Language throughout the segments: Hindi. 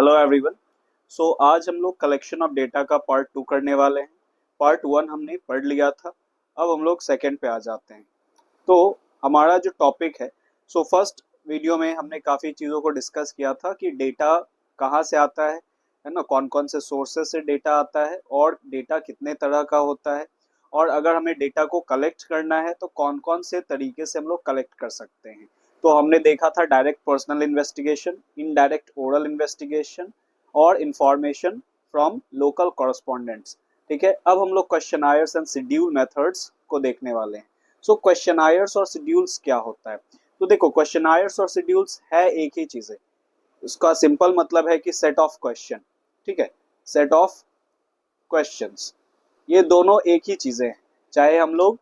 Hello everyone. सो आज हम लोग कलेक्शन ऑफ डेटा का पार्ट 2 करने वाले हैं। पार्ट 1 हमने पढ़ लिया था। अब हम लोग सेकंड पे आ जाते हैं। तो हमारा जो टॉपिक है, सो फर्स्ट वीडियो में हमने काफ़ी चीज़ों को डिस्कस किया था कि डेटा कहाँ से आता है ना, कौन कौन से सोर्सेस से डेटा आता है और डेटा कितने तरह का होता है, और अगर हमें डेटा को कलेक्ट करना है तो कौन कौन से तरीके से हम लोग कलेक्ट कर सकते हैं। तो हमने देखा था direct personal investigation, indirect oral investigation और इंफॉर्मेशन फ्रॉम लोकल कॉरेस्पॉन्डेंट्स। ठीक है, अब हम लोग क्वेश्चनायर्स एंड शेड्यूल मेथड्स को देखने वाले हैं। सो क्वेश्चनायर्स और शेड्यूल्स क्या होता है? तो देखो, क्वेश्चनायर्स और शेड्यूल्स है एक ही चीज है। उसका सिंपल मतलब है कि सेट ऑफ क्वेश्चन। ठीक है, सेट ऑफ क्वेश्चंस, ये दोनों एक ही चीजें हैं। चाहे हम लोग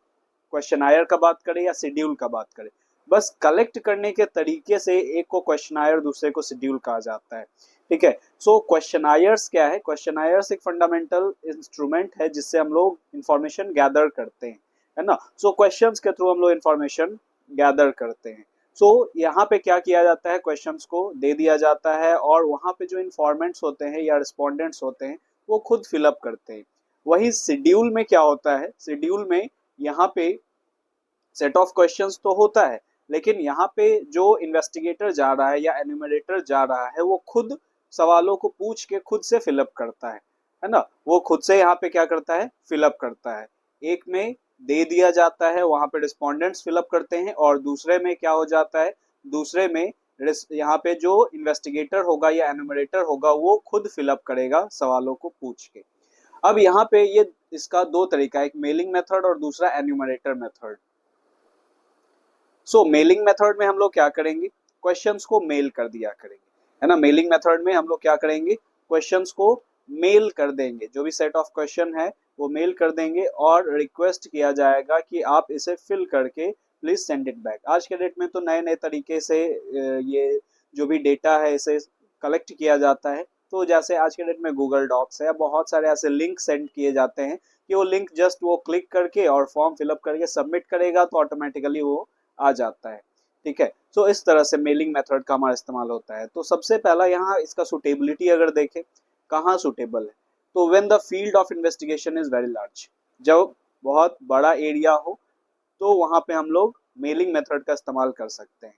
क्वेश्चनायर का बात करें या शेड्यूल का बात करें, बस कलेक्ट करने के तरीके से एक को क्वेश्चनायर दूसरे को शेड्यूल कहा जाता है। ठीक है, सो क्वेश्चनायर्स क्या है? क्वेश्चनायर्स एक फंडामेंटल इंस्ट्रूमेंट है जिससे हम लोग इंफॉर्मेशन गैदर करते हैं, है ना। सो क्वेश्चंस के थ्रू हम लोग इंफॉर्मेशन गैदर करते हैं। सो यहाँ पे क्या किया जाता है, क्वेश्चंस को दे दिया जाता है और वहाँ पे जो इंफॉर्मेंट्स होते हैं या रिस्पोंडेंट्स होते हैं वो खुद फिलअप करते हैं। वही शेड्यूल में क्या होता है, शेड्यूल में यहाँ पे सेट ऑफ क्वेश्चंस तो होता है, लेकिन यहाँ पे जो इन्वेस्टिगेटर जा रहा है या एन्यूमरेटर जा रहा है वो खुद सवालों को पूछ के खुद से फिलअप करता है ना। वो खुद से यहाँ पे क्या करता है, फिलअप करता है। एक में दे दिया जाता है, वहां पे रिस्पोंडेंट्स फिलअप करते हैं, और दूसरे में क्या हो जाता है, दूसरे में यहाँ पे जो इन्वेस्टिगेटर होगा या एन्यूमरेटर होगा वो खुद फिलअप करेगा सवालों को पूछ के। अब यहाँ पे ये इसका दो तरीका है, एक मेलिंग मेथड और दूसरा एन्यूमरेटर मेथड। सो मेलिंग मेथड में हम लोग क्या करेंगे, क्वेश्चंस को मेल कर दिया करेंगे, है ना। मेलिंग मेथड में हम लोग क्या करेंगे, क्वेश्चंस को मेल कर देंगे, जो भी सेट ऑफ क्वेश्चन है वो मेल कर देंगे और रिक्वेस्ट किया जाएगा कि आप इसे फिल करके प्लीज सेंड इट बैक। आज के डेट में तो नए नए तरीके से ये जो भी डेटा है इसे कलेक्ट किया जाता है। तो जैसे आज के डेट में गूगल डॉक्स है, बहुत सारे ऐसे लिंक सेंड किए जाते हैं कि वो लिंक जस्ट वो क्लिक करके और फॉर्म फिलअप करके सबमिट करेगा तो ऑटोमेटिकली वो आ जाता है। ठीक है, तो इस तरह से मेलिंग मेथड का हमारा इस्तेमाल होता है। तो सबसे पहला यहाँ इसका सुटेबिलिटी अगर देखें, कहाँ सुटेबल है, तो when the field of investigation is very large, जब बहुत बड़ा एरिया हो तो वहां पे हम लोग मेलिंग मेथड का इस्तेमाल कर सकते हैं।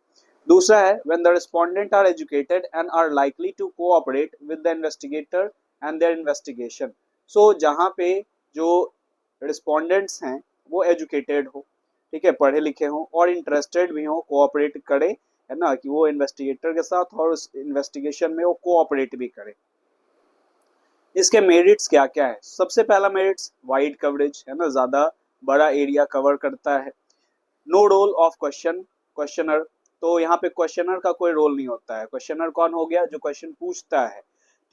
दूसरा है when the respondent are educated and are likely to cooperate with the investigator and their investigation. So जहाँ पे जो रिस्पोंडेंट्स हैं वो एजुकेटेड हो, ठीक है, पढ़े लिखे हों और इंटरेस्टेड भी हों, कोऑपरेट करें, है ना, कि वो इन्वेस्टिगेटर के साथ और उस इन्वेस्टिगेशन में वो कोऑपरेट भी करें। इसके मेरिट्स क्या क्या है? सबसे पहला मेरिट्स वाइड कवरेज, है ना, ज्यादा बड़ा एरिया कवर करता है। नो रोल ऑफ क्वेश्चनर, तो यहाँ पे क्वेश्चनर का कोई रोल नहीं होता है। क्वेश्चनर कौन हो गया, जो क्वेश्चन पूछता है।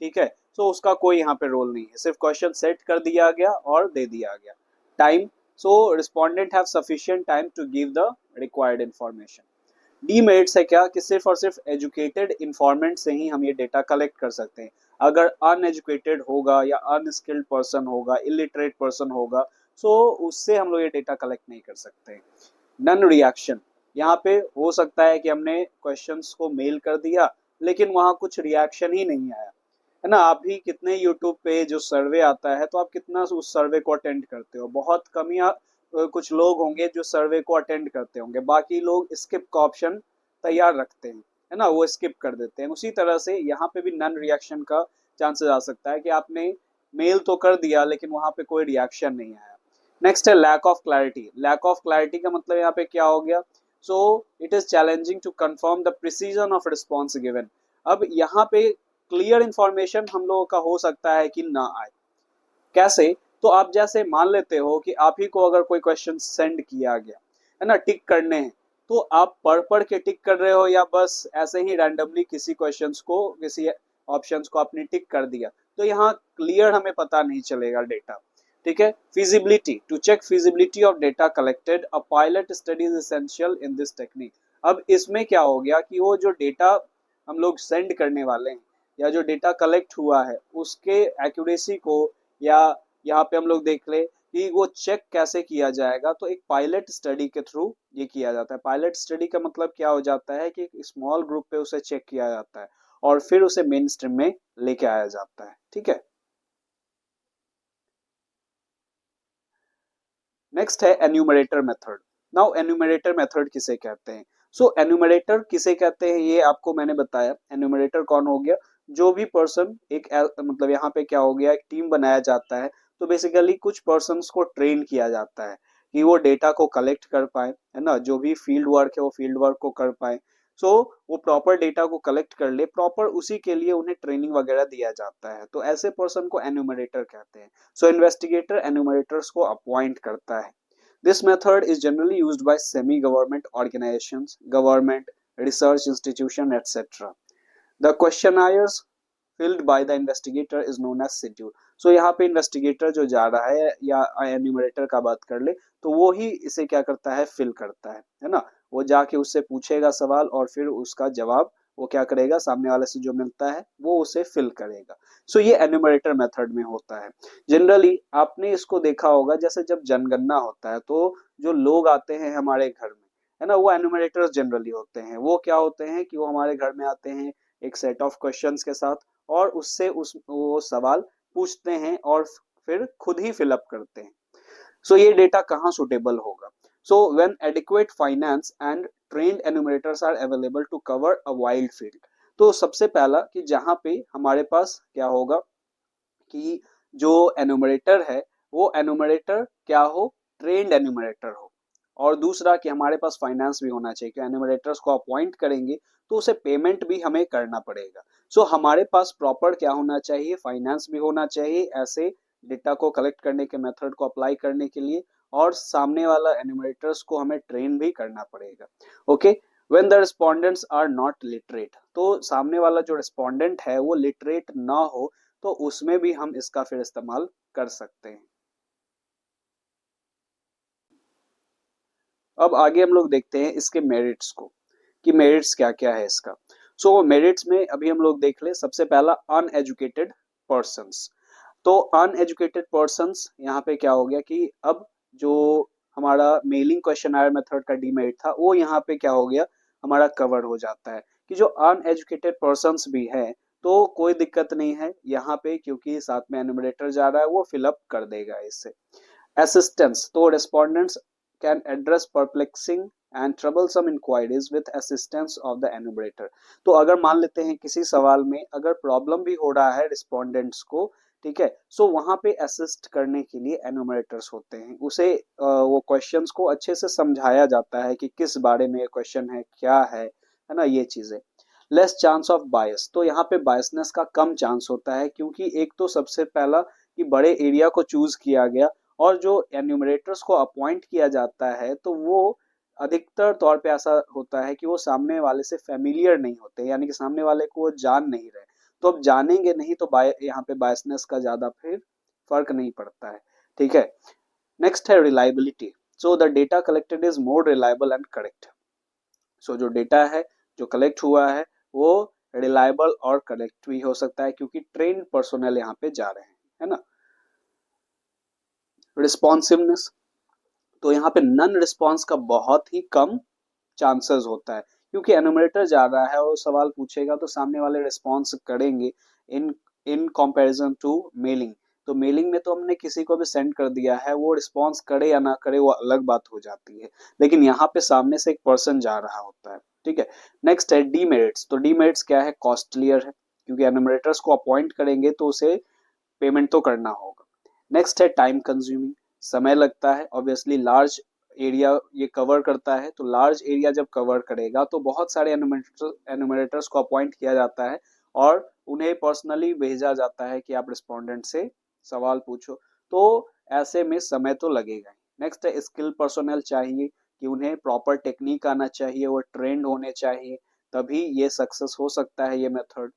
ठीक है, तो उसका कोई यहाँ पे रोल नहीं है, सिर्फ क्वेश्चन सेट कर दिया गया और दे दिया गया। Time, so respondent have sufficient time to give the required information. Demerits है क्या, कि सिर्फ और सिर्फ एजुकेटेड इंफॉर्मेंट से ही हम ये डेटा कलेक्ट कर सकते हैं। अगर अनएजुकेटेड होगा या अनस्किल्ड पर्सन होगा, इलिटरेट पर्सन होगा, सो उससे हम लोग ये डेटा कलेक्ट नहीं कर सकते। नन रिएक्शन, यहाँ पे हो सकता है कि हमने क्वेश्चंस को मेल कर दिया लेकिन वहां कुछ रिएक्शन ही नहीं आया, है ना। आप भी कितने यूट्यूब पे जो सर्वे आता है तो आप कितना उस सर्वे को अटेंड करते हो? बहुत कम या कुछ लोग होंगे जो सर्वे को अटेंड करते होंगे, बाकी लोग स्किप का ऑप्शन तैयार रखते हैं, है ना, वो स्किप कर देते हैं। उसी तरह से यहाँ पे भी नन रिएक्शन का चांसेस आ सकता है कि आपने मेल तो कर दिया लेकिन वहां पे कोई रिएक्शन नहीं आया। नेक्स्ट है lack of clarity. Lack of clarity का मतलब यहाँ पे क्या हो गया, so it is challenging to confirm the precision of response given. अब यहाँ पे क्लियर इंफॉर्मेशन हम लोगों का हो सकता है कि ना आए। कैसे? तो आप जैसे मान लेते हो कि आप ही को अगर कोई क्वेश्चन सेंड किया गया, है ना, टिक करने हैं, तो आप पढ़ पढ़ के टिक कर रहे हो या बस ऐसे ही रैंडमली किसी क्वेश्चंस को, किसी ऑप्शंस को आपने टिक कर दिया, तो यहाँ क्लियर हमें पता नहीं चलेगा डेटा। ठीक है, feasibility, to check feasibility of data collected a pilot study is essential in this technique. अब इसमें क्या हो गया कि वो जो डेटा हम लोग सेंड करने वाले हैं या जो डेटा कलेक्ट हुआ है उसके एक्यूरेसी को, या यहाँ पे हम लोग देख ले कि वो चेक कैसे किया जाएगा, तो एक पायलट स्टडी के थ्रू ये किया जाता है। पायलट स्टडी का मतलब क्या हो जाता है कि स्मॉल ग्रुप पे उसे चेक किया जाता है और फिर उसे मेन स्ट्रीम में लेके आया जाता है। ठीक है, नेक्स्ट है enumerator method. Now enumerator method किसे कहते हैं? सो एन्यूमरेटर किसे कहते हैं ये आपको मैंने बताया। एन्यूमरेटर कौन हो गया? जो भी पर्सन एक मतलब यहाँ पे क्या हो गया, एक टीम बनाया जाता है, तो बेसिकली कुछ पर्सन्स को ट्रेन किया जाता है कि वो डेटा को कलेक्ट कर पाए, है ना, जो भी फील्ड वर्क है वो फील्ड वर्क को कर पाए। सो वो प्रॉपर डेटा को कलेक्ट कर ले, प्रॉपर उसी के लिए उन्हें ट्रेनिंग वगैरह दिया जाता है, तो ऐसे पर्सन को एन्यूमरेटर कहते हैं। सो इन्वेस्टिगेटर एन्यूमरेटर्स को अपॉइंट करता है। This method is generally used by semi-government organizations, government, research institution, etc. The questionnaires filled by the investigator is known as schedule. So यहाँ पे इन्वेस्टिगेटर जो जा रहा है या एन्यूमरेटर का बात कर ले, तो वो ही इसे क्या करता है, फिल करता है ना। वो जाके उससे पूछेगा सवाल और फिर उसका जवाब वो क्या करेगा, सामने वाले से जो मिलता है वो उसे फिल करेगा। सो ये एन्यूमरेटर मेथड में होता है। जनरली आपने इसको देखा होगा, जैसे जब जनगणना होता है तो जो लोग आते हैं हमारे घर में, है ना, वो एन्यूमरेटर्स जनरली होते हैं। वो क्या होते हैं कि वो हमारे घर में आते हैं एक सेट ऑफ क्वेश्चंस के साथ और उससे उस वो सवाल पूछते हैं और फिर खुद ही फिलअप करते हैं। सो ये डेटा कहाँ सुटेबल होगा? So when adequate finance and trained enumerators are available to cover a wild field. तो सबसे पहला कि जहां पे हमारे पास क्या होगा कि जो एन्यूमरेटर है वो एन्यूमरेटर क्या हो, ट्रेन्ड एन्यूमरेटर हो। और दूसरा कि हमारे पास फाइनेंस भी होना चाहिए कि एन्यूमरेटर्स को अपॉइंट करेंगे तो उसे पेमेंट भी हमें करना पड़ेगा। सो हमारे पास प्रॉपर क्या होना चाहिए, फाइनेंस भी होना चाहिए ऐसे डेटा को कलेक्ट करने के मेथड को अप्लाई करने के लिए, और सामने वाला एन्यूमरेटर्स को हमें ट्रेन भी करना पड़ेगा। Okay, when the respondents are not literate, तो सामने वाला जो रिस्पोंडेंट है वो लिटरेट ना हो तो उसमें भी हम इसका फिर इस्तेमाल कर सकते हैं। अब आगे हम लोग देखते हैं इसके मेरिट्स को कि मेरिट्स क्या क्या है इसका। सो मेरिट्स में अभी हम लोग देख ले, सबसे पहला अनएजुकेटेड पर्सन्स। तो अनएजुकेटेड पर्सन्स यहाँ पे क्या हो गया कि अब जो हमारा मेलिंग क्वेश्चनर मेथड का डीमेरिट था वो यहाँ पे क्या हो गया, हमारा कवर हो जाता है कि जो अनएजुकेटेड पर्सन्स भी है तो कोई दिक्कत नहीं है यहाँ पे, क्योंकि साथ में एनुमरेटर जा रहा है वो फिलअप कर देगा इससे। असिस्टेंस, तो respondents can address perplexing and troublesome inquiries with assistance of the enumerator. तो अगर मान लेते हैं किसी सवाल में अगर प्रॉब्लम भी हो रहा है रिस्पोंडेंट्स को, ठीक है, सो वहां पे असिस्ट करने के लिए एनुमरेटर्स होते हैं। उसे वो क्वेश्चंस को अच्छे से समझाया जाता है कि किस बारे में ये क्वेश्चन है, क्या है ना, ये चीजें। लेस चांस ऑफ बायस, तो यहाँ पे बायसनेस का कम चांस होता है, क्योंकि एक तो सबसे पहला कि बड़े एरिया को चूज किया गया और जो एन्यूमरेटर्स को अपॉइंट किया जाता है तो वो अधिकतर तौर पे ऐसा होता है कि वो सामने वाले से फेमिलियर नहीं होते, यानी कि सामने वाले को वो जान नहीं रहे। तो अब जानेंगे नहीं तो यहाँ पे बायसनेस का ज्यादा फिर फर्क नहीं पड़ता है। ठीक है, नेक्स्ट है reliability. So the data collected is more reliable and correct. So जो डेटा है जो कलेक्ट हुआ है वो रिलायबल और करेक्ट भी हो सकता है, क्योंकि ट्रेन पर्सोनल यहाँ पे जा रहे हैं, है ना। रिस्पॉन्सिवनेस, तो यहाँ पे नन रिस्पॉन्स का बहुत ही कम चांसेस होता है, क्योंकि एनुमरेटर जा रहा है और सवाल पूछेगा तो सामने वाले रिस्पॉन्स करेंगे इन इन कंपैरिजन टू मेलिंग। तो मेलिंग में तो हमने किसी को भी सेंड कर दिया है, वो रिस्पॉन्स करे या ना करे वो अलग बात हो जाती है, लेकिन यहाँ पे सामने से एक पर्सन जा रहा होता है। ठीक है, नेक्स्ट है डीमेरिट्स। तो डीमेरिट्स क्या है, कॉस्टलियर है, क्योंकि एनुमरेटर्स को अपॉइंट करेंगे तो उसे पेमेंट तो करना होगा। नेक्स्ट है टाइम कंज्यूमिंग, समय लगता है, ऑब्वियसली लार्ज एरिया ये कवर करता है, तो लार्ज एरिया जब कवर करेगा तो बहुत सारे एनुमरेटर्स को अपॉइंट किया जाता है और उन्हें पर्सनली भेजा जाता है कि आप रिस्पोंडेंट से सवाल पूछो, तो ऐसे में समय तो लगेगा। नेक्स्ट है स्किल पर्सोनल चाहिए कि उन्हें प्रॉपर टेक्निक आना चाहिए, वो ट्रेंड होने चाहिए, तभी ये सक्सेस हो सकता है ये मेथड।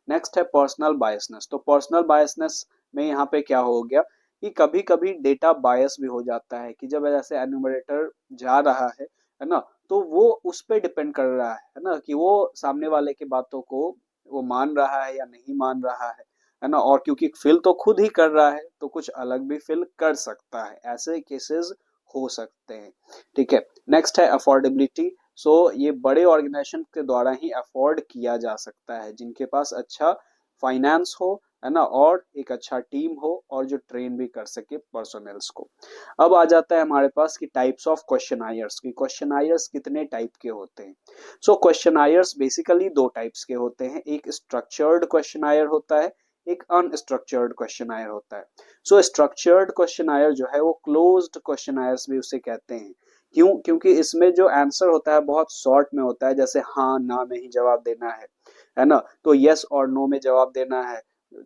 नेक्स्ट है पर्सनल बायसनेस। तो पर्सनल बायसनेस में यहाँ पे क्या हो गया कि कभी कभी डेटा बायस भी हो जाता है कि जब ऐसे एन्यूमरेटर जा रहा है ना, तो वो उस पर डिपेंड कर रहा है ना, कि वो सामने वाले की बातों को वो मान रहा है या नहीं मान रहा है ना, और क्योंकि फिल तो खुद ही कर रहा है तो कुछ अलग भी फिल कर सकता है, ऐसे केसेस हो सकते हैं। ठीक है, नेक्स्ट है अफोर्डेबिलिटी। सो ये बड़े ऑर्गेनाइजेशन के द्वारा ही अफोर्ड किया जा सकता है, जिनके पास अच्छा फाइनेंस हो, है ना, और एक अच्छा टीम हो और जो ट्रेन भी कर सके पर्सनल्स को। अब आ जाता है हमारे पास कि टाइप्स ऑफ क्वेश्चनायर्स की, क्वेश्चनायर्स कितने टाइप के होते हैं। सो क्वेश्चनायर्स बेसिकली दो टाइप्स के होते हैं, एक स्ट्रक्चर्ड क्वेश्चनायर होता है, एक अनस्ट्रक्चर्ड क्वेश्चनायर होता है। सो स्ट्रक्चर्ड क्वेश्चनायर जो है वो क्लोज्ड क्वेश्चनायर्स भी उसे कहते हैं। क्यों? क्योंकि इसमें जो आंसर होता है बहुत शॉर्ट में होता है, जैसे हाँ ना में ही जवाब देना है ना, तो यस और नो में जवाब देना है,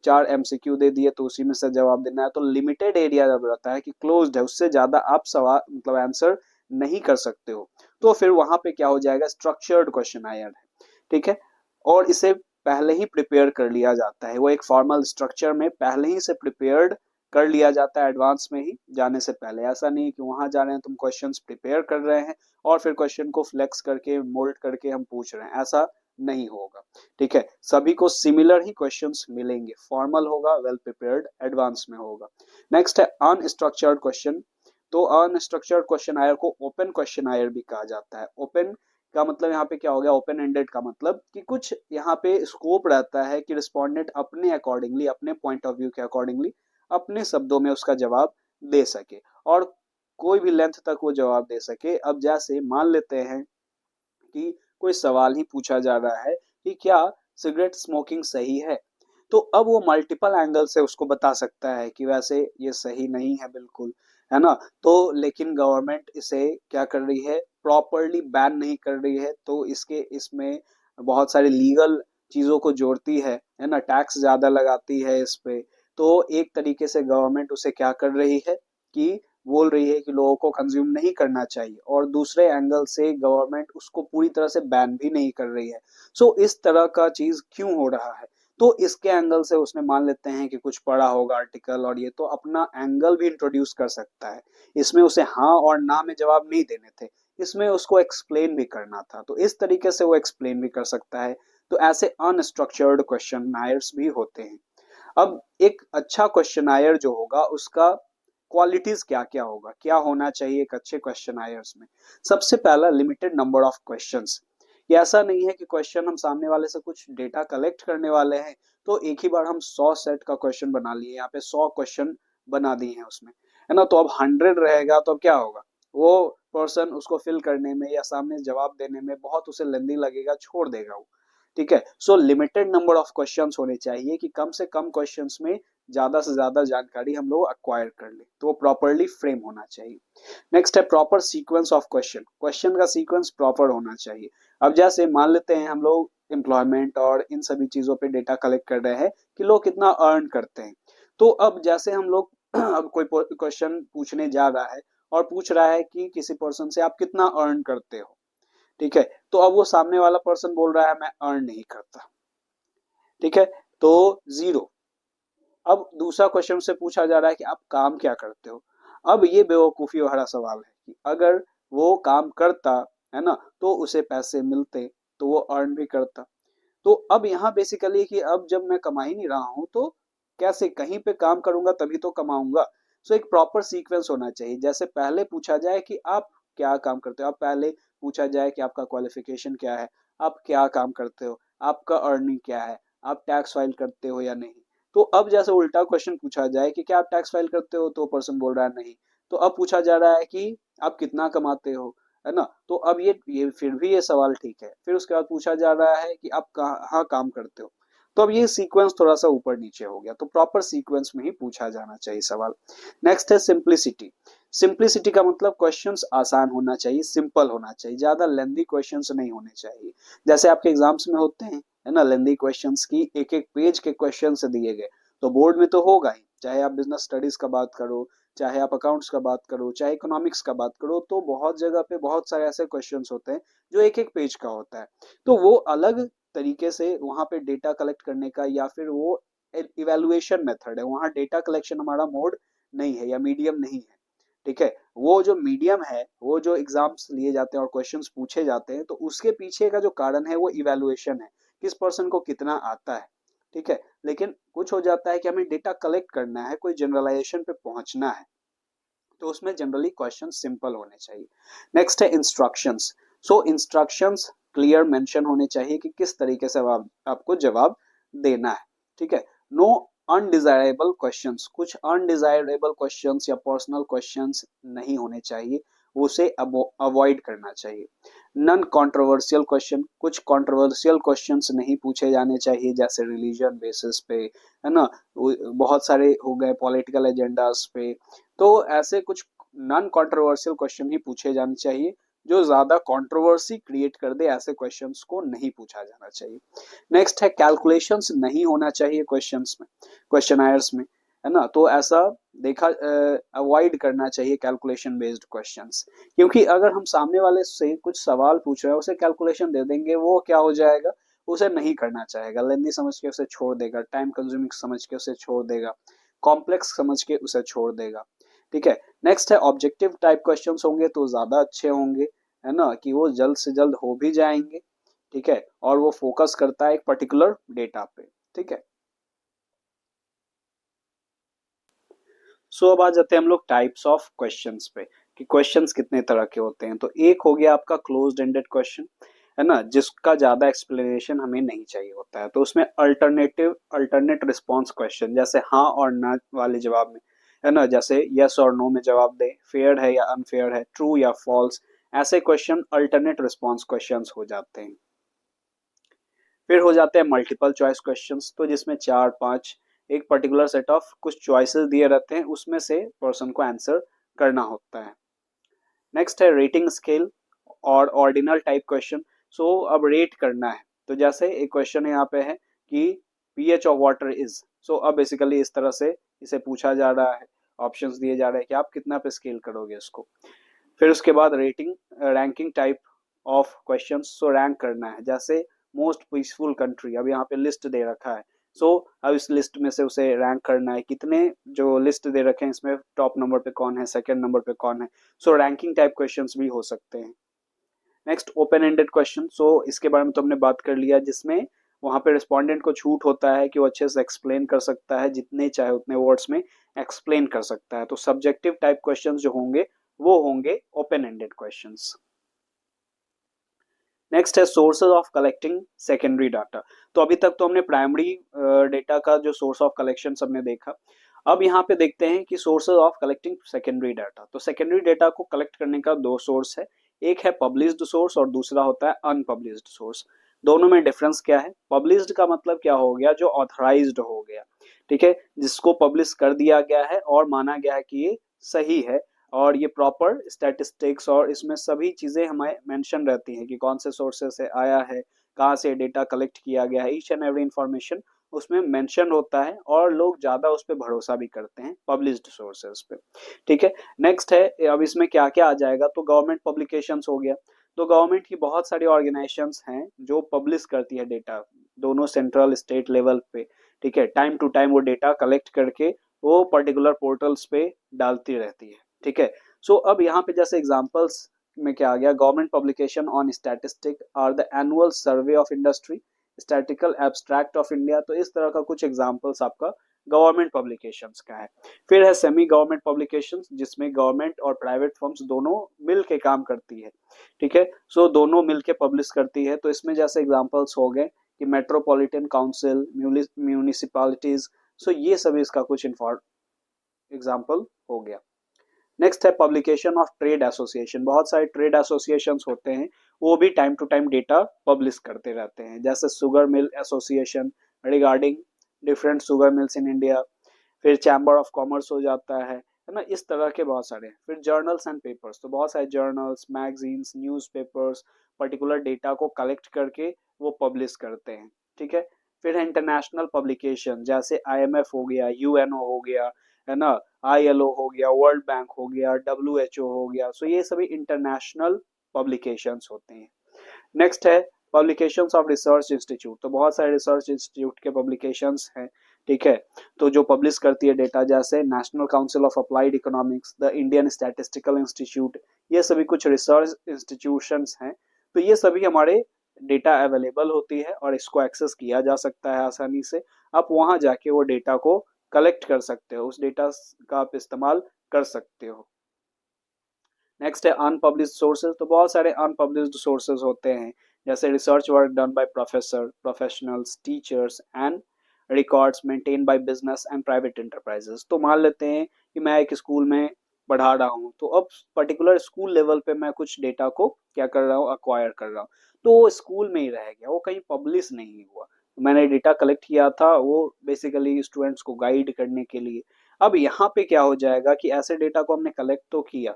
4 MCQ दे दिए तो उसी में से जवाब देना है। तो लिमिटेड एरिया जब रहता है कि क्लोज्ड है, उससे ज्यादा आप सवाल मतलब आंसर नहीं कर सकते हो, तो फिर वहां पे क्या हो जाएगा, स्ट्रक्चर्ड क्वेश्चन आयर है, ठीक है। और इसे पहले ही प्रिपेयर कर लिया जाता है, वो एक फॉर्मल स्ट्रक्चर में पहले ही से प्रिपेयर्ड कर लिया जाता है एडवांस में ही जाने से पहले। ऐसा नहीं कि वहां जा रहे हैं तुम क्वेश्चंस प्रिपेयर कर रहे हैं और फिर क्वेश्चन को फ्लेक्स करके मोल्ड करके हम पूछ रहे हैं, ऐसा नहीं होगा, ठीक है। सभी को सिमिलर ही क्वेश्चंस मिलेंगे, फॉर्मल होगा, वेल प्रिपेयर्ड, एडवांस में होगा। नेक्स्ट है अनस्ट्रक्चर्ड क्वेश्चन। तो अनस्ट्रक्चर्ड क्वेश्चन आयर को ओपन क्वेश्चन आयर भी कहा जाता है। ओपन का मतलब यहाँ पे क्या हो गया, ओपन एंडेड का मतलब कि कुछ यहाँ पे स्कोप रहता है कि रिस्पोंडेंट अपने अकॉर्डिंगली, अपने पॉइंट ऑफ व्यू के अकॉर्डिंगली अपने शब्दों में उसका जवाब दे सके और कोई भी लेंथ तक वो जवाब दे सके। अब जैसे मान लेते हैं कि कोई सवाल ही पूछा जा रहा है कि क्या सिगरेट स्मोकिंग सही है, तो अब वो मल्टीपल एंगल से उसको बता सकता है कि वैसे ये सही नहीं है बिल्कुल, है ना। तो लेकिन गवर्नमेंट इसे क्या कर रही है, प्रॉपरली बैन नहीं कर रही है, तो इसके इसमें बहुत सारी लीगल चीजों को जोड़ती है ना, टैक्स ज्यादा लगाती है इस पे। तो एक तरीके से गवर्नमेंट उसे क्या कर रही है कि बोल रही है कि लोगों को कंज्यूम नहीं करना चाहिए, और दूसरे एंगल से गवर्नमेंट उसको पूरी तरह से बैन भी नहीं कर रही है। सो इस तरह का चीज क्यों हो रहा है, तो इसके एंगल से उसने मान लेते हैं कि कुछ पढ़ा होगा आर्टिकल और ये, तो अपना एंगल भी इंट्रोड्यूस कर सकता है। इसमें उसे हाँ और ना में जवाब नहीं देने थे, इसमें उसको एक्सप्लेन भी करना था, तो इस तरीके से वो एक्सप्लेन भी कर सकता है। तो ऐसे अनस्ट्रक्चर्ड क्वेश्चनायर्स भी होते हैं। अब एक अच्छा क्वेश्चनायर जो होगा उसका क्वालिटीज क्या क्या होगा, क्या होना चाहिए एक अच्छे क्वेश्चनायर्स में। सबसे पहला, लिमिटेड नंबर ऑफ क्वेश्चंस। ये ऐसा नहीं है कि क्वेश्चन हम सामने वाले से कुछ डेटा कलेक्ट करने वाले हैं तो एक ही बार हम 100 सेट का क्वेश्चन बना लिए, यहाँ पे 100 क्वेश्चन बना दिए हैं उसमें, है ना। तो अब 100 रहेगा तो अब क्या होगा, वो पर्सन उसको फिल करने में या सामने जवाब देने में बहुत उसे लेंदी लगेगा, छोड़ देगा वो, ठीक है। सो लिमिटेड नंबर ऑफ क्वेश्चंस होने चाहिए कि कम से कम क्वेश्चंस में ज्यादा से ज्यादा जानकारी हम लोग अक्वायर कर ले, तो वो प्रॉपरली फ्रेम होना चाहिए। नेक्स्ट है proper sequence of question, question का सीक्वेंस प्रॉपर होना चाहिए। अब जैसे मान लेते हैं हम लोग एम्प्लॉयमेंट और इन सभी चीजों पे डेटा कलेक्ट कर रहे हैं कि लोग कितना अर्न करते हैं, तो अब जैसे हम लोग अब कोई क्वेश्चन पूछने जा रहा है और पूछ रहा है कि किसी पर्सन से आप कितना अर्न करते हो, ठीक है। तो अब वो सामने वाला पर्सन बोल रहा है मैं अर्न नहीं करता, ठीक है, तो 0। अब दूसरा क्वेश्चन से पूछा जा रहा है कि आप काम क्या करते हो। अब ये बेवकूफी भरा सवाल है कि अगर वो काम करता, है ना, तो उसे पैसे मिलते, तो वो अर्न भी करता। तो अब यहाँ बेसिकली कि अब जब मैं कमा ही नहीं रहा हूँ तो कैसे, कहीं पे काम करूंगा तभी तो कमाऊंगा। सो एक प्रॉपर सीक्वेंस होना चाहिए, जैसे पहले पूछा जाए कि आप क्या काम करते हो, अब पहले पूछा जाए कि आपका क्वालिफिकेशन क्या है, आप क्या काम करते हो, आपका अर्निंग क्या है, आप टैक्स फाइल करते हो या नहीं। तो अब जैसे उल्टा क्वेश्चन पूछा जाए कि क्या आप टैक्स फाइल करते हो, तो पर्सन बोल रहा है नहीं, तो अब पूछा जा रहा है कि आप कितना कमाते हो, है ना। तो अब ये फिर भी ये सवाल ठीक है, फिर उसके बाद पूछा जा रहा है कि आप कहाँ काम करते हो, तो अब ये सीक्वेंस थोड़ा सा ऊपर नीचे हो गया, तो प्रॉपर सीक्वेंस में ही पूछा जाना चाहिए सवाल। नेक्स्ट है सिंप्लिसिटी। सिंप्लिसिटी का मतलब क्वेश्चंस आसान होना चाहिए, सिंपल होना चाहिए, ज्यादा लेंदी क्वेश्चंस नहीं होने चाहिए। जैसे आपके एग्जाम्स में होते हैं, है ना, लेंदी क्वेश्चंस की एक एक पेज के क्वेश्चंस दिए गए, तो बोर्ड में तो होगा ही, चाहे आप बिजनेस स्टडीज का बात करो, चाहे आप अकाउंट्स का बात करो, चाहे इकोनॉमिक्स का बात करो, तो बहुत जगह पे बहुत सारे ऐसे क्वेश्चंस होते हैं जो एक एक पेज का होता है। तो वो अलग तरीके से वहां पे डेटा कलेक्ट करने का या फिर वो इवेलुएशन मेथड है, वहां डेटा कलेक्शन हमारा मोड नहीं है या मीडियम नहीं है, ठीक है। वो जो मीडियम है, वो जो एग्जाम्स लिए जाते हैं और क्वेश्चंस पूछे जाते हैं, तो उसके पीछे का जो कारण है वो इवेलुएशन है, किस पर्सन को कितना आता है, ठीक है। लेकिन कुछ हो जाता है कि हमें डेटा कलेक्ट करना है, कोई जनरलाइजेशन पे पहुंचना है, तो उसमें जनरली क्वेश्चन सिंपल होने चाहिए। नेक्स्ट है इंस्ट्रक्शंस। सो इंस्ट्रक्शंस क्लियर मेंशन होने चाहिए कि किस तरीके से आपको जवाब देना है, ठीक है। नो अनडिजायरेबल क्वेश्चंस, कुछ अनडिजायरेबल क्वेश्चंस या पर्सनल क्वेश्चंस नहीं होने चाहिए, उसे अवॉइड करना चाहिए। नॉन कंट्रोवर्शियल क्वेश्चन, कुछ कंट्रोवर्शियल क्वेश्चंस नहीं पूछे जाने चाहिए, जैसे रिलीजन बेसिस पे, है ना, बहुत सारे हो गए पॉलिटिकल एजेंडास पे, तो ऐसे कुछ नॉन कंट्रोवर्शियल क्वेश्चन ही पूछे जाने चाहिए। जो ज्यादा कंट्रोवर्सी क्रिएट कर दे ऐसे क्वेश्चंस को नहीं पूछा जाना चाहिए। नेक्स्ट है कैलकुलेशंस नहीं होना चाहिए क्वेश्चंस में, क्वेश्चनायर्स में, है ना, तो ऐसा देखा अवॉइड करना चाहिए कैलकुलेशन बेस्ड क्वेश्चंस, क्योंकि अगर हम सामने वाले से कुछ सवाल पूछ रहे हैं उसे कैलकुलेशन दे देंगे, वो क्या हो जाएगा, उसे नहीं करना चाहेगा, लेंदी समझ के उसे छोड़ देगा, टाइम कंज्यूमिंग समझ के उसे छोड़ देगा, कॉम्प्लेक्स समझ के उसे छोड़ देगा, ठीक है। नेक्स्ट है ऑब्जेक्टिव टाइप क्वेश्चंस होंगे तो ज्यादा अच्छे होंगे, है ना, कि वो जल्द से जल्द हो भी जाएंगे, ठीक है, और वो फोकस करता है एक पर्टिकुलर डेटा पे, ठीक है। सो अब आ जाते हैं हम लोग टाइप्स ऑफ क्वेश्चंस पे, कि क्वेश्चंस कितने तरह के होते हैं। तो एक हो गया आपका क्लोज्ड एंडेड क्वेश्चन, है ना, जिसका ज्यादा एक्सप्लेनेशन हमें नहीं चाहिए होता है, तो उसमें अल्टरनेट रिस्पॉन्स क्वेश्चन, जैसे हाँ और ना वाले जवाब में, है ना, जैसे यस और नो में जवाब दे, फेयर है या अनफेयर है, ट्रू या फॉल्स, ऐसे क्वेश्चन अल्टरनेट रिस्पॉन्स क्वेश्चंस हो जाते हैं। फिर हो जाते हैं मल्टीपल चॉइस क्वेश्चंस, तो जिसमें चार पांच एक पर्टिकुलर सेट ऑफ कुछ चॉइसेस दिए रहते हैं, उसमें से पर्सन को आंसर करना होता है। नेक्स्ट है रेटिंग स्केल और ऑर्डिनल टाइप क्वेश्चन। सो अब रेट करना है, तो जैसे एक क्वेश्चन यहाँ पे है कि पीएच ऑफ वाटर इज, सो अब बेसिकली इस तरह से इसे पूछा जा रहा है, ऑप्शंस दिए जा रहे हैं कि आप कितना पे स्केल करोगे इसको। फिर उसके बाद ranking type of question, so rank करना है, जैसे मोस्ट पीसफुल कंट्री, अब यहाँ पे लिस्ट दे रखा है, सो अब इस लिस्ट में से उसे रैंक करना है, कितने जो लिस्ट दे रखे हैं इसमें टॉप नंबर पे कौन है, सेकंड नंबर पे कौन है, सो रैंकिंग टाइप क्वेश्चंस भी हो सकते हैं। नेक्स्ट ओपन एंडेड क्वेश्चन, सो इसके बारे में तो हमने बात कर लिया, जिसमें वहां पे रिस्पोंडेंट को छूट होता है कि वो अच्छे से एक्सप्लेन कर सकता है, जितने चाहे उतने वर्ड्स में एक्सप्लेन कर सकता है, तो सब्जेक्टिव टाइप क्वेश्चंस जो होंगे वो होंगे ओपन एंडेड क्वेश्चंस। नेक्स्ट है sources of collecting secondary data, तो अभी तक तो हमने प्राइमरी डेटा का जो सोर्स ऑफ कलेक्शन सबने देखा, अब यहाँ पे देखते हैं कि sources of collecting secondary data. तो सेकेंडरी डाटा को कलेक्ट करने का दो सोर्स है, एक है पब्लिश्ड सोर्स और दूसरा होता है अनपब्लिश्ड सोर्स। दोनों में डिफरेंस क्या है, पब्लिश्ड का मतलब क्या हो गया, जो ऑथराइज्ड हो गया, ठीक है, जिसको पब्लिश कर दिया गया है और माना गया है कि ये सही है, और ये प्रॉपर स्टैटिस्टिक्स और इसमें सभी चीजें हमें मेंशन रहती हैं कि कौन से सोर्सेस से आया है, कहाँ से डेटा कलेक्ट किया गया है, ईच एंड एवरी इंफॉर्मेशन उसमें मेंशन होता है, और लोग ज्यादा उस पर भरोसा भी करते हैं पब्लिश्ड सोर्सेज पे, ठीक है। नेक्स्ट है, अब इसमें क्या क्या आ जाएगा, तो गवर्नमेंट पब्लिकेशंस हो गया, तो गवर्नमेंट की बहुत सारी ऑर्गेनाइजेशंस हैं जो पब्लिश करती है डेटा, दोनों सेंट्रल स्टेट लेवल पे, ठीक है, टाइम टू टाइम वो डेटा कलेक्ट करके वो पर्टिकुलर पोर्टल्स पे डालती रहती है, ठीक है। सो अब यहाँ पे जैसे एग्जांपल्स में क्या आ गया, government publication on statistic are the annual survey of industry, statical abstract of India, तो इस तरह का कुछ एग्जांपल्स आपका गवर्नमेंट पब्लिकेशंस का है। फिर है सेमी गवर्नमेंट पब्लिकेशंस, जिसमें गवर्नमेंट और प्राइवेट फर्म्स दोनों मिल के काम करती है, ठीक है, सो दोनों मिल के पब्लिश करती है, तो इसमें जैसे एग्जांपल्स हो गए कि मेट्रोपॉलिटन काउंसिल, म्यूनिसिपैलिटीज, सो ये सभी इसका कुछ एग्जाम्पल हो गया। नेक्स्ट है पब्लिकेशन ऑफ ट्रेड एसोसिएशन, बहुत सारे ट्रेड एसोसिएशंस होते हैं, वो भी time to time data publish करते रहते हैं, जैसे sugar mill association regarding different sugar mills in India, फिर चैम्बर ऑफ कॉमर्स हो जाता है ना, इस तरह के बहुत सारे। फिर जर्नल्स एंड पेपर्स, तो बहुत सारे journals, magazines, newspapers particular data को कलेक्ट करके वो पब्लिश करते हैं, ठीक है। फिर है इंटरनेशनल पब्लिकेशन, जैसे आईएमएफ हो गया, यूएनओ हो गया, है ना, आईएलओ हो गया, वर्ल्ड बैंक हो गया, डब्ल्यूएचओ हो गया, सो ये सभी इंटरनेशनल पब्लिकेशंस होते हैं। नेक्स्ट है पब्लिकेशंस ऑफ रिसर्च इंस्टीट्यूट, तो बहुत सारे रिसर्च इंस्टीट्यूट के पब्लिकेशंस हैं, ठीक है, तो जो पब्लिश करती है डेटा, जैसे national council of applied economics, the Indian statistical institute, ये सभी कुछ रिसर्च इंस्टीट्यूशंस हैं, तो ये सभी हमारे डेटा अवेलेबल होती है और इसको एक्सेस किया जा सकता है आसानी से, आप वहां जाके वो डेटा को कलेक्ट कर सकते हो, उस डेटा का आप इस्तेमाल कर सकते हो। नेक्स्ट है अनपब्लिश्ड सोर्सेज। तो बहुत सारे अनपब्लिश्ड सोर्सेज होते हैं, जैसे research work done by professor, professionals, teachers and records maintain by business and private enterprises. तो मान लेते हैं कि मैं एक स्कूल में पढ़ा रहा हूँ, तो अब पर्टिकुलर स्कूल लेवल पे मैं कुछ डेटा को क्या कर रहा हूँ, अक्वायर कर रहा हूँ, तो वो स्कूल में ही रह गया, वो कहीं पब्लिश नहीं हुआ। मैंने डेटा कलेक्ट किया था वो बेसिकली स्टूडेंट्स को गाइड करने के लिए। अब यहाँ पे क्या हो जाएगा कि ऐसे डेटा को हमने कलेक्ट तो किया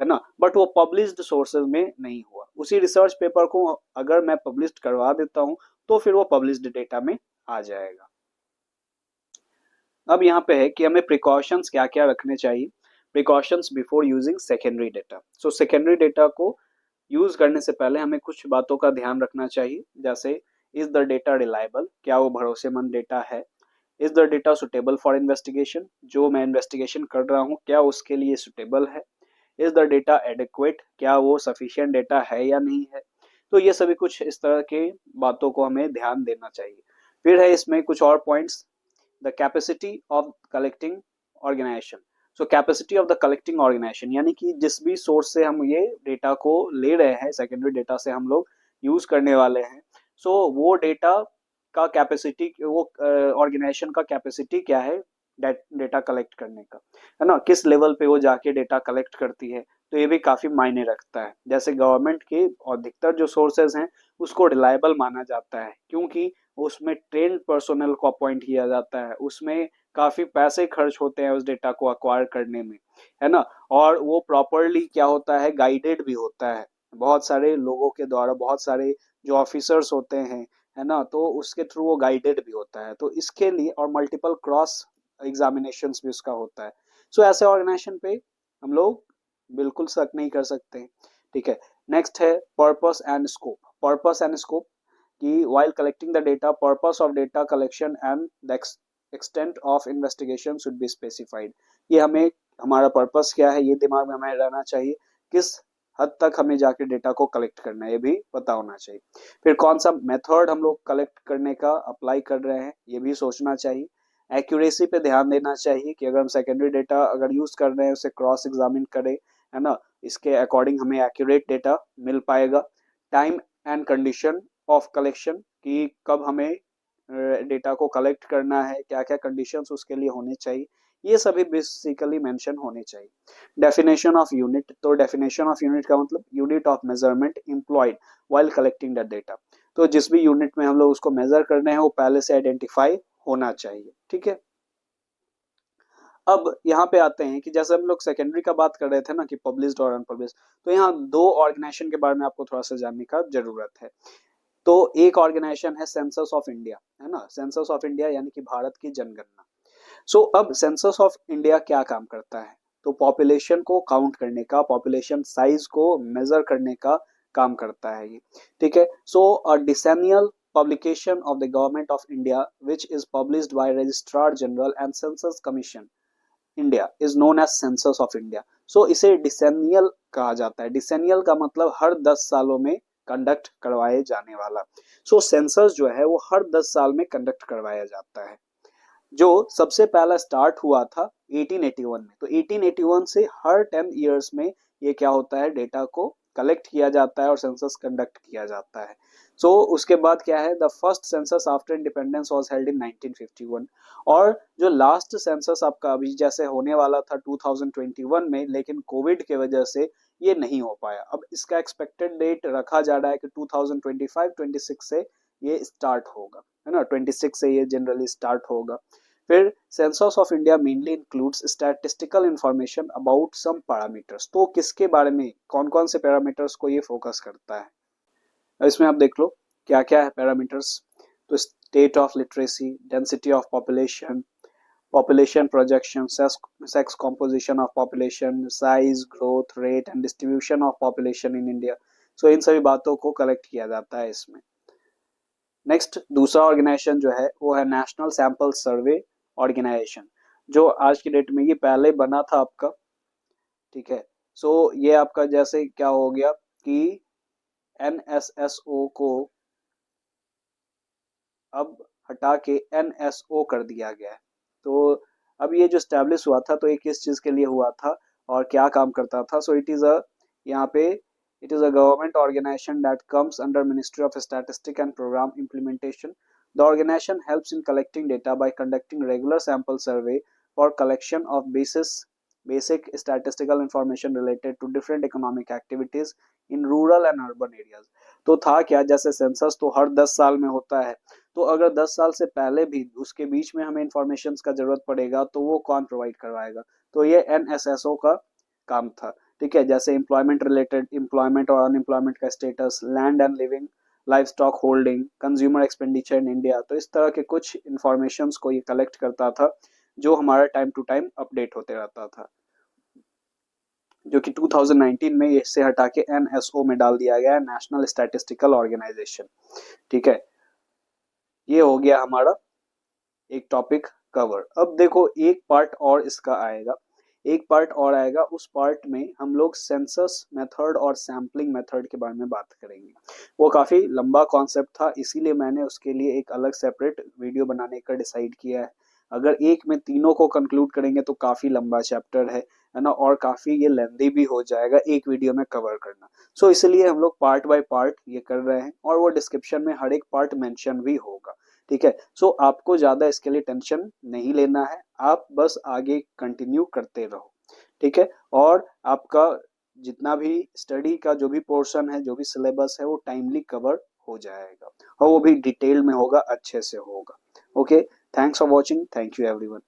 है ना, बट वो पब्लिश्ड सोर्सेज में नहीं हुआ। उसी रिसर्च पेपर को अगर मैं पब्लिश करवा देता हूँ तो फिर वो पब्लिश्ड डेटा में आ जाएगा। अब यहाँ पे है कि हमें प्रिकॉशंस क्या क्या रखने चाहिए। Precautions before using secondary data. So secondary data को यूज करने से पहले हमें कुछ बातों का ध्यान रखना चाहिए, जैसे इज द डेटा रिलायबल, क्या वो भरोसेमंद डेटा है। Is the data suitable for investigation, जो मैं इन्वेस्टिगेशन कर रहा हूँ क्या उसके लिए सुटेबल है। इज द डेटा एडिक्वेट, क्या वो सफिशिएंट डेटा है या नहीं है। तो ये सभी कुछ इस तरह के बातों को हमें ध्यान देना चाहिए। फिर है इसमें कुछ और points. The capacity of collecting organisation. So capacity of the collecting organisation, यानी कि जिस भी सोर्स से हम ये डेटा को ले रहे हैं, सेकेंडरी डेटा से हम लोग यूज करने वाले हैं, सो वो डेटा का कैपेसिटी, वो ऑर्गेनाइजेशन का कैपेसिटी क्या है डेटा कलेक्ट करने का, है ना, किस लेवल पे वो जाके डेटा कलेक्ट करती है। तो ये भी काफी मायने रखता है। जैसे गवर्नमेंट के अधिकतर जो सोर्सेज हैं उसको रिलायबल माना जाता है, क्योंकि उसमें ट्रेन्ड पर्सोनल को अपॉइंट किया जाता है, उसमें काफी पैसे खर्च होते हैं उस डेटा को अक्वायर करने में, है ना, और वो प्रॉपरली क्या होता है, गाइडेड भी होता है बहुत सारे लोगों के द्वारा, बहुत सारे जो ऑफिसर्स होते हैं, है ना, तो उसके थ्रू वो गाइडेड भी होता है। तो इसके लिए और मल्टीपल क्रॉस एग्जामिनेशंस भी उसका होता है। सो ऐसे ऑर्गेनाइजेशन पे हम लोग बिल्कुल शक नहीं कर सकते। ठीक है। नेक्स्ट है purpose and scope. Purpose and scope कि while collecting the data, purpose of data collection and the extent of investigation should be specified। ये हमें, हमारा पर्पस क्या है ये दिमाग में हमें रहना चाहिए, किस हद तक हमें जाके डेटा को कलेक्ट करना है ये भी पता होना चाहिए। फिर कौन सा मेथड हम लोग कलेक्ट करने का अप्लाई कर रहे हैं ये भी सोचना चाहिए। एक्यूरेसी पे ध्यान देना चाहिए कि अगर हम सेकेंडरी डेटा अगर यूज कर रहे हैं उसे क्रॉस एग्जामिन करें, है ना, इसके अकॉर्डिंग हमें एक्यूरेट डेटा मिल पाएगा। Time and condition of collection कि कब हमें डेटा को कलेक्ट करना है, क्या क्या कंडीशंस उसके लिए होने चाहिए, ये सभी बेसिकली मेंशन होने चाहिए। Definition of unit. तो डेफिनेशन ऑफ यूनिट का मतलब unit of measurement employed while collecting the data. तो जिस भी यूनिट में हम लोग उसको मेजर कर रहे हैं वो पहले से आइडेंटिफाई होना चाहिए। ठीक है। अब यहाँ पे आते हैं कि जैसे हम लोग सेकेंडरी का बात कर रहे थे ना कि पब्लिश्ड और अनपब्लिश्ड, तो यहाँ दो ऑर्गेनाइजेशन के बारे में आपको थोड़ा सा जानने का जरूरत है। तो एक ऑर्गेनाइजेशन है सेंसस ऑफ इंडिया, है ना, सेंसस ऑफ इंडिया यानी कि भारत की जनगणना। सो अब सेंसस ऑफ इंडिया क्या काम करता है, तो पॉपुलेशन को काउंट करने का, पॉपुलेशन साइज को मेजर करने का काम करता है ये। ठीक है। सो अ डिसेनियल publication of the government of India which is published by Registrar General and Census Commission India is known as census of India. सो इसे डिसेनियल कहा जाता है। डिसेनियल का मतलब हर 10 सालों में कंडक्ट करवाए जाने वाला। सो सेंसस जो है वो हर 10 साल में कंडक्ट करवाया जाता है। जो सबसे पहला स्टार्ट हुआ था 1881 में। तो 1881 से हर 10 इयर्स में ये क्या होता है, डेटा को कलेक्ट किया जाता है और सेंसस कंडक्ट किया जाता है। सो उसके बाद क्या है, the first census after independence was held in 1951। और जो लास्ट सेंसस आपका अभी जैसे होने वाला था 2021 में, लेकिन कोविड के वजह से ये नहीं हो पाया। अब इसका एक्सपेक्टेड डेट रखा जा रहा है कि 2025-26 से ये स्टार्ट होगा, है ना, 26 से ये जनरली स्टार्ट होगा। फिर census of India mainly includes statistical information about some parameters. तो किसके बारे में, कौन कौन से पैरामीटर्स को ये फोकस करता है, इसमें आप देख लो क्या क्या है पैरामीटर्स। तो state of literacy, density of population, population projection, sex composition of population, size, growth rate and distribution of population in India। so इन सभी बातों को कलेक्ट किया जाता है इसमें। नेक्स्ट दूसरा ऑर्गेनाइजेशन जो है वो है नेशनल सैंपल सर्वे ऑर्गेनाइजेशन, जो आज की डेट में ये पहले बना था आपका। ठीक है। सो ये आपका जैसे क्या हो गया कि एनएसएसओ को अब हटा के एनएसओ कर दिया गया है। तो अब ये जो स्टैब्लिश हुआ था तो ये किस चीज के लिए हुआ था और क्या काम करता था, सो इट इज अ यहाँ पे it is a government organization that comes under Ministry of Statistics and Program Implementation. The organization helps in collecting data by conducting regular sample survey for collection of basic statistical information related to different economic activities in rural and urban areas. तो था क्या, जैसे सेंसस तो हर 10 साल में होता है, तो अगर 10 साल से पहले भी उसके बीच में हमें इंफॉर्मेशन का जरूरत पड़ेगा तो वो कौन प्रोवाइड करवाएगा, तो ये एनएसएसओ का काम था। ठीक है, जैसे एम्प्लॉयमेंट रिलेटेड, एम्प्लॉयमेंट और अनएम्प्लॉयमेंट का status, land and living, life stock holding, consumer expenditure in India, तो इस तरह के कुछ इंफॉर्मेशन को ये कलेक्ट करता था जो हमारा टाइम टू टाइम अपडेट होते रहता था, जो कि 2019 में इससे हटा के एनएसओ में डाल दिया गया है, नेशनल स्टैटिस्टिकल ऑर्गेनाइजेशन। ठीक है, ये हो गया हमारा एक टॉपिक कवर। अब देखो एक पार्ट और इसका आएगा, एक पार्ट और आएगा, उस पार्ट में हम लोग सेंसस मेथड और सैम्पलिंग मेथड के बारे में बात करेंगे। वो काफी लंबा कॉन्सेप्ट था, इसीलिए मैंने उसके लिए एक अलग सेपरेट वीडियो बनाने का डिसाइड किया है। अगर एक में तीनों को कंक्लूड करेंगे तो काफी लंबा चैप्टर है ना, और काफी ये लेंदी भी हो जाएगा एक वीडियो में कवर करना। सो इसलिए हम लोग पार्ट बाय पार्ट ये कर रहे हैं, और वो डिस्क्रिप्शन में हर एक पार्ट मेंशन भी होगा। ठीक है, सो आपको ज्यादा इसके लिए टेंशन नहीं लेना है, आप बस आगे कंटिन्यू करते रहो। ठीक है, और आपका जितना भी स्टडी का जो भी पोर्शन है, जो भी सिलेबस है, वो टाइमली कवर हो जाएगा, और वो भी डिटेल में होगा, अच्छे से होगा। Okay, thanks for watching, thank you everyone.